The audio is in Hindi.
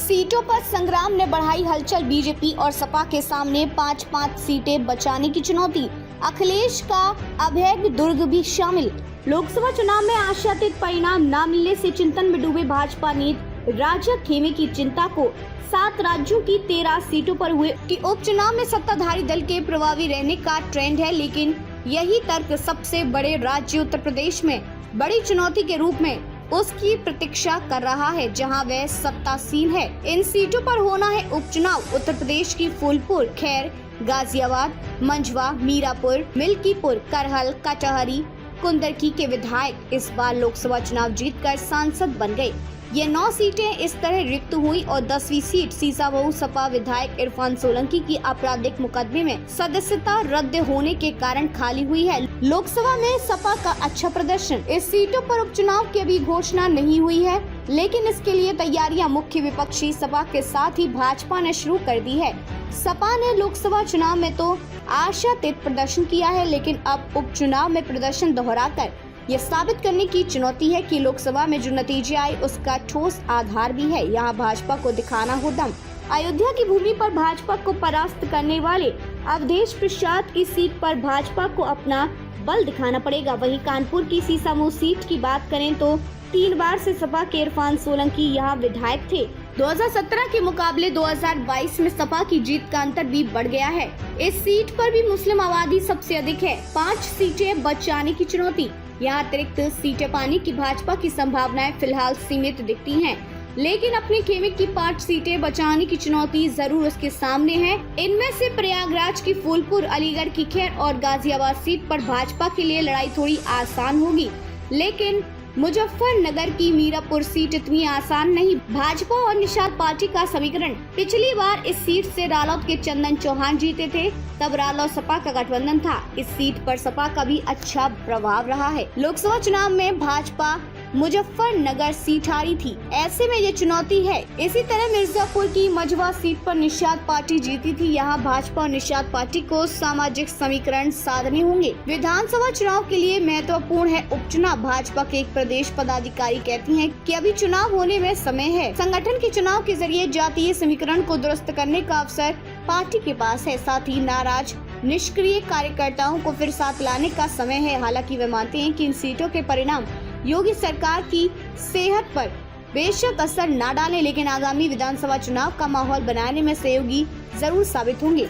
सीटों पर संग्राम ने बढ़ाई हलचल। बीजेपी और सपा के सामने 5-5 सीटें बचाने की चुनौती। अखिलेश का अभय दुर्ग भी शामिल। लोकसभा चुनाव में आशातीत परिणाम न मिलने से चिंतन में डूबे भाजपा नेता राजग खेमे की चिंता को 7 राज्यों की 13 सीटों पर हुए कि उपचुनाव में सत्ताधारी दल के प्रभावी रहने का ट्रेंड है, लेकिन यही तर्क सबसे बड़े राज्य उत्तर प्रदेश में बड़ी चुनौती के रूप में उसकी प्रतीक्षा कर रहा है, जहां वह सत्तासीन है। इन सीटों पर होना है उपचुनाव। उत्तर प्रदेश की फूलपुर, खैर, गाजियाबाद, मंझवा, मीरापुर, मिल्कीपुर, करहल, कटहरी, कुंदरकी के विधायक इस बार लोकसभा चुनाव जीतकर सांसद बन गए। ये 9 सीटें इस तरह रिक्त हुई और 10वीं सीट सीसामऊ सपा विधायक इरफान सोलंकी की आपराधिक मुकदमे में सदस्यता रद्द होने के कारण खाली हुई है। लोकसभा में सपा का अच्छा प्रदर्शन। इस सीटों पर उपचुनाव की अभी घोषणा नहीं हुई है, लेकिन इसके लिए तैयारियां मुख्य विपक्षी सपा के साथ ही भाजपा ने शुरू कर दी है। सपा ने लोकसभा चुनाव में तो आशातीत प्रदर्शन किया है, लेकिन अब उपचुनाव में प्रदर्शन दोहराकर ये साबित करने की चुनौती है कि लोकसभा में जो नतीजे आए उसका ठोस आधार भी है। यहाँ भाजपा को दिखाना हो दम। अयोध्या की भूमि पर भाजपा को परास्त करने वाले अवधेश प्रसाद की सीट पर भाजपा को अपना बल दिखाना पड़ेगा। वहीं कानपुर की सीसामऊ सीट की बात करें तो 3 बार से सपा के इरफान सोलंकी यहाँ विधायक थे। 2017 के मुकाबले 2022 में सपा की जीत का अंतर भी बढ़ गया है। इस सीट पर भी मुस्लिम आबादी सबसे अधिक है। 5 सीटें बचाने की चुनौती। यहाँ अतिरिक्त सीटें पाने की भाजपा की संभावनाएं फिलहाल सीमित दिखती हैं, लेकिन अपने खेमे की 5 सीटें बचाने की चुनौती जरूर उसके सामने है। इनमें से प्रयागराज की फूलपुर, अलीगढ़ की खैर और गाजियाबाद सीट पर भाजपा के लिए लड़ाई थोड़ी आसान होगी, लेकिन मुजफ्फरनगर की मीरापुर सीट इतनी आसान नहीं। भाजपा और निषाद पार्टी का समीकरण। पिछली बार इस सीट से रालोद के चंदन चौहान जीते थे, तब रालोद सपा का गठबंधन था। इस सीट पर सपा का भी अच्छा प्रभाव रहा है। लोकसभा चुनाव में भाजपा मुजफ्फरनगर सीट हारी थी, ऐसे में ये चुनौती है। इसी तरह मिर्जापुर की मंझवा सीट पर निषाद पार्टी जीती थी। यहाँ भाजपा और निषाद पार्टी को सामाजिक समीकरण साधने होंगे। विधानसभा चुनाव के लिए महत्वपूर्ण है उपचुनाव। भाजपा के एक प्रदेश पदाधिकारी कहती हैं कि अभी चुनाव होने में समय है। संगठन के चुनाव के जरिए जातीय समीकरण को दुरुस्त करने का अवसर पार्टी के पास है। साथ ही नाराज निष्क्रिय कार्यकर्ताओं को फिर साथ लाने का समय है। हालांकि वे मानते हैं कि इन सीटों के परिणाम योगी सरकार की सेहत पर बेशक असर न डालें, लेकिन आगामी विधानसभा चुनाव का माहौल बनाने में सहयोगी जरूर साबित होंगे।